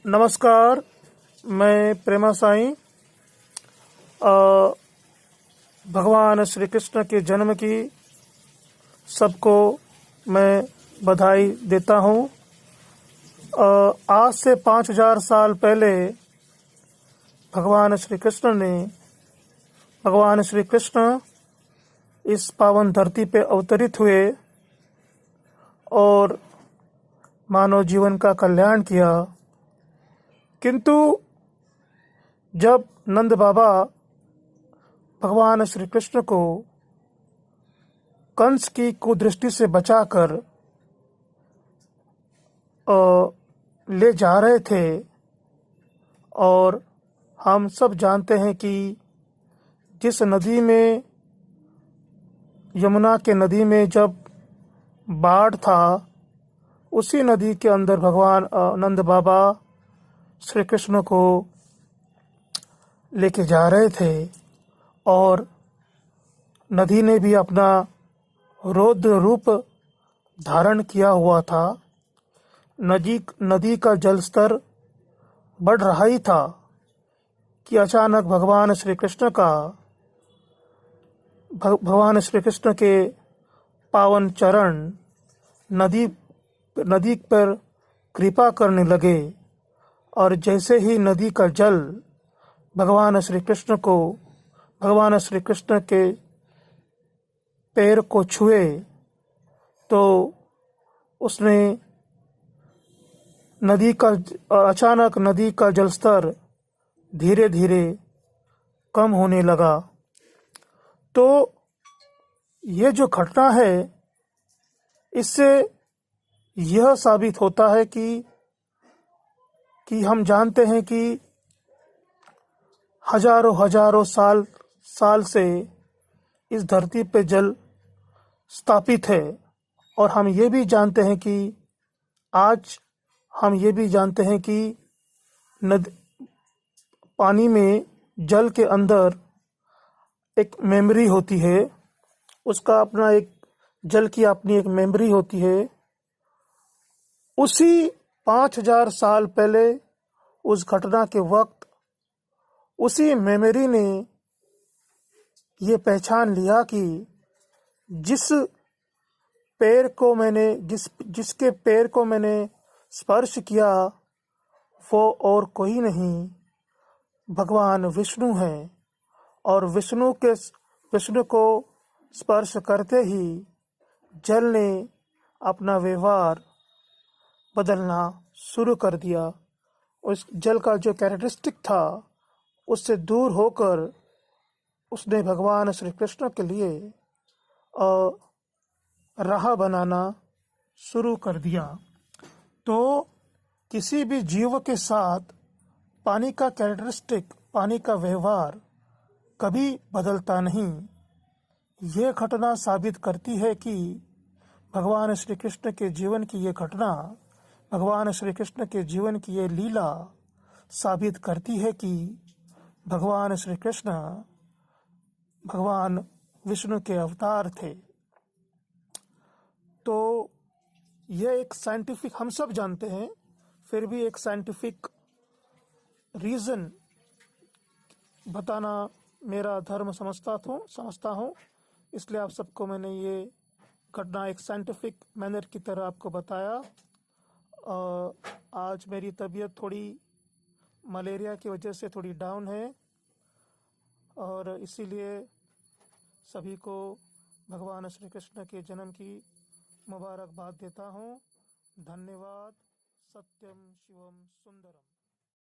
नमस्कार। मैं प्रेमा साईं भगवान श्री कृष्ण के जन्म की सबको मैं बधाई देता हूँ। आज से 5000 साल पहले भगवान श्री कृष्ण इस पावन धरती पे अवतरित हुए और मानव जीवन का कल्याण किया। किंतु जब नंद बाबा भगवान श्री कृष्ण को कंस की कुदृष्टि से बचाकर ले जा रहे थे, और हम सब जानते हैं कि जिस नदी में, यमुना के नदी में जब बाढ़ था, उसी नदी के अंदर भगवान नंद बाबा श्री कृष्ण को लेके जा रहे थे, और नदी ने भी अपना रौद्र रूप धारण किया हुआ था। नदी का जल स्तर बढ़ रहा ही था कि अचानक भगवान श्री कृष्ण के पावन चरण नदी पर कृपा करने लगे, और जैसे ही नदी का जल भगवान श्री कृष्ण के पैर को छुए, तो उसने अचानक नदी का जलस्तर धीरे धीरे कम होने लगा। तो ये जो घटना है, इससे यह साबित होता है कि हम जानते हैं कि हजारों साल से इस धरती पे जल स्थापित है, और हम ये भी जानते हैं कि आज हम ये भी जानते हैं कि पानी में, जल के अंदर एक मेमोरी होती है, उसका अपना एक, जल की अपनी एक मेमोरी होती है। उसी 5000 साल पहले उस घटना के वक्त उसी मेमोरी ने ये पहचान लिया कि जिसके पैर को मैंने स्पर्श किया, वो और कोई नहीं, भगवान विष्णु है। और विष्णु को स्पर्श करते ही जल ने अपना व्यवहार बदलना शुरू कर दिया। उस जल का जो कैरेक्टरिस्टिक था, उससे दूर होकर उसने भगवान श्री कृष्ण के लिए राह बनाना शुरू कर दिया। तो किसी भी जीव के साथ पानी का कैरेक्टरिस्टिक, पानी का व्यवहार कभी बदलता नहीं। ये घटना साबित करती है कि भगवान श्री कृष्ण के जीवन की ये घटना, भगवान श्री कृष्ण के जीवन की ये लीला साबित करती है कि भगवान श्री कृष्ण भगवान विष्णु के अवतार थे। तो यह एक साइंटिफिक, हम सब जानते हैं, फिर भी एक साइंटिफिक रीजन बताना मेरा धर्म समझता हूँ। इसलिए आप सबको मैंने ये घटना एक साइंटिफिक मैनर की तरह आपको बताया। आज मेरी तबीयत थोड़ी मलेरिया की वजह से थोड़ी डाउन है, और इसीलिए सभी को भगवान श्री कृष्ण के जन्म की मुबारकबाद देता हूँ। धन्यवाद। सत्यम शिवम सुंदरम।